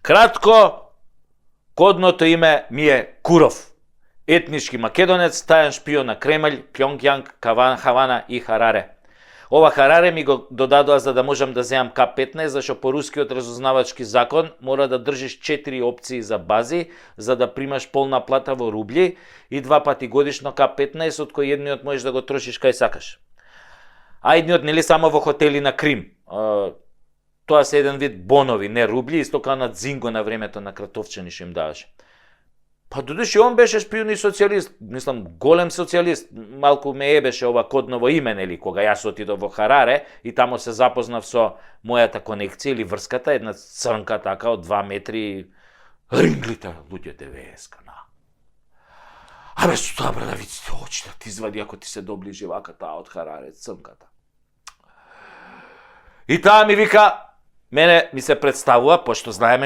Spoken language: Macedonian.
Кратко, кодното име ми е Куров. Етнички македонец, тајан шпион на Кремљ, Пјонгјанг, Хавана и Хараре. Ова Хараре ми го додадоа за да можам да земам К-15, зашто по рускиот разузнавачки закон мора да држиш 4 опции за бази, за да примаш полна плата во рубли и 2 пати годишно К-15, од кој едниот можеш да го трошиш кај сакаш. А едниот нели само во хотели на Крим. Тоа се еден вид бонови, не рубли, исто као на Дзинго на времето на Кратовчани што им даваше. Па додуши он беше шпион и социјалист, мислам голем социјалист, малку ме ебеше ова кодново име, нели, кога јас отидов во Хараре и тамо се запознав со мојата конекција или врската, една црнка така од 2 метри, ринглите, луѓе 90 на. Абе, со таа брадавиците очите ти извади ако ти се доближи вака таа од Хараре, црнката. И таа ми вика, мене ми се представува, пошто знаеме